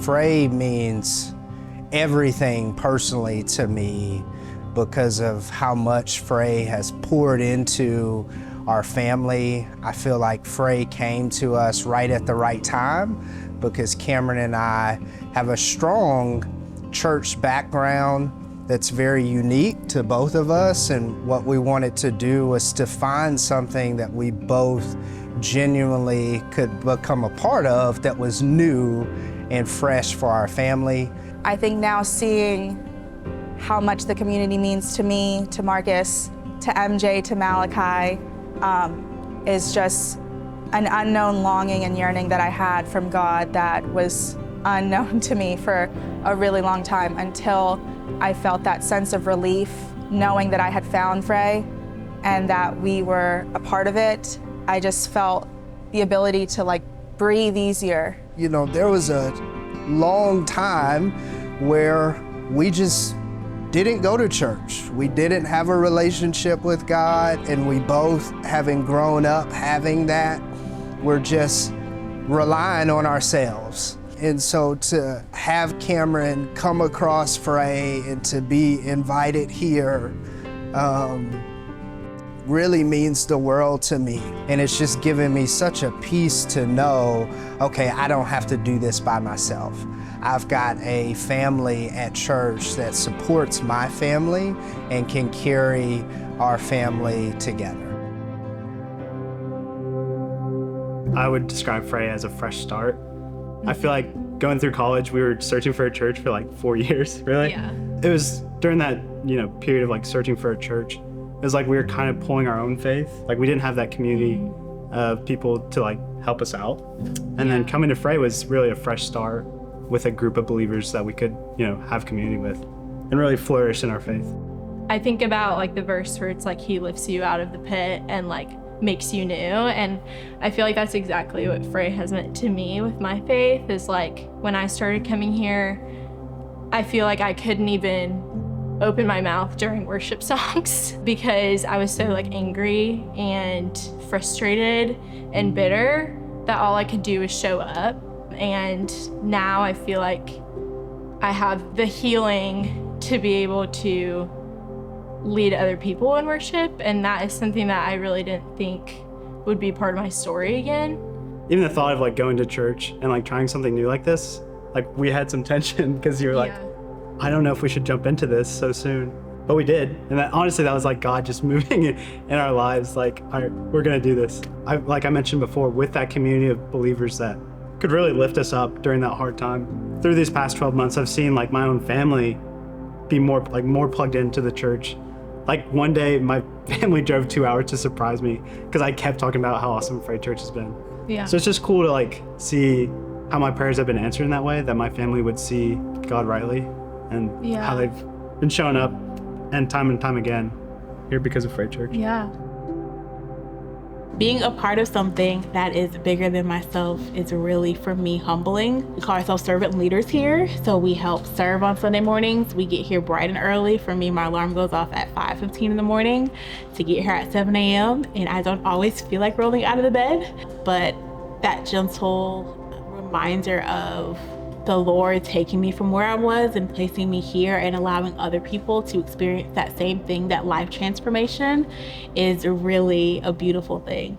FRAIS means everything personally to me because of how much FRAIS has poured into our family. I feel like FRAIS came to us right at the right time because Cameron and I have a strong church background that's very unique to both of us, and what we wanted to do was to find something that we both genuinely could become a part of that was new and fresh for our family. I think now seeing how much the community means to me, to Marcus, to MJ, to Malachi, is just an unknown longing and yearning that I had from God that was unknown to me for a really long time until I felt that sense of relief knowing that I had found FRAIS and that we were a part of it. I just felt the ability to breathe easier. You know, there was a long time where we just didn't go to church. We didn't have a relationship with God, and we both, having grown up having that, were just relying on ourselves. And so to have Cameron come across FRAIS and to be invited here really means the world to me. And it's just given me such a peace to know, okay, I don't have to do this by myself. I've got a family at church that supports my family and can carry our family together. I would describe FRAIS as a fresh start. I feel like going through college, we were searching for a church for 4 years, really. Yeah. It was during that, period of searching for a church. It was like we were kind of pulling our own faith. We didn't have that community of people to help us out. And then coming to FRAIS was really a fresh start with a group of believers that we could, have community with and really flourish in our faith. I think about the verse where it's he lifts you out of the pit and makes you new, and I feel like that's exactly what FRAIS has meant to me with my faith. Is when I started coming here, I feel like I couldn't even open my mouth during worship songs because I was so angry and frustrated and bitter that all I could do was show up. And now I feel like I have the healing to be able to lead other people in worship, and that is something that I really didn't think would be part of my story again. Even the thought of going to church and trying something new like this, we had some tension because you were I don't know if we should jump into this so soon, but we did. And honestly, that was God just moving in our lives. All right, we're gonna do this. Like I mentioned before, with that community of believers that could really lift us up during that hard time. Through these past 12 months, I've seen my own family be more plugged into the church. One day, my family drove 2 hours to surprise me because I kept talking about how awesome FRAIS Church has been. Yeah. So it's just cool to see how my prayers have been answered in that way, that my family would see God rightly, and how they've been showing up and time again here because of FRAIS Church. Yeah. Being a part of something that is bigger than myself is really, for me, humbling. We call ourselves servant leaders here, so we help serve on Sunday mornings. We get here bright and early. For me, my alarm goes off at 5:15 in the morning to get here at 7 a.m., and I don't always feel like rolling out of the bed, but that gentle reminder of the Lord taking me from where I was and placing me here and allowing other people to experience that same thing, that life transformation, is really a beautiful thing.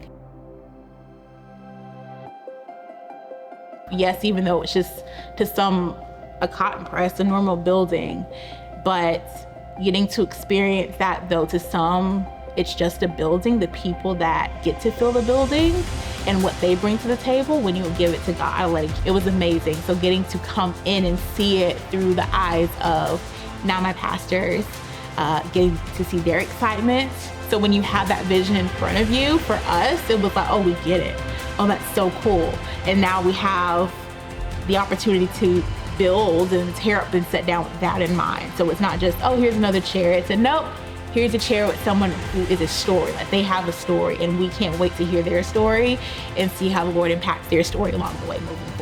Yes, even though it's just to some a cotton press, a normal building, but getting to experience that though to some, it's just a building, the people that get to fill the building and what they bring to the table when you give it to God, it was amazing. So getting to come in and see it through the eyes of now my pastors, getting to see their excitement. So when you have that vision in front of you, for us, it was oh, we get it. Oh, that's so cool. And now we have the opportunity to build and tear up and set down with that in mind. So it's not just, oh, here's another chair. It's nope. Here's a chair with someone who is a story, they have a story, and we can't wait to hear their story and see how the Lord impacts their story along the way moving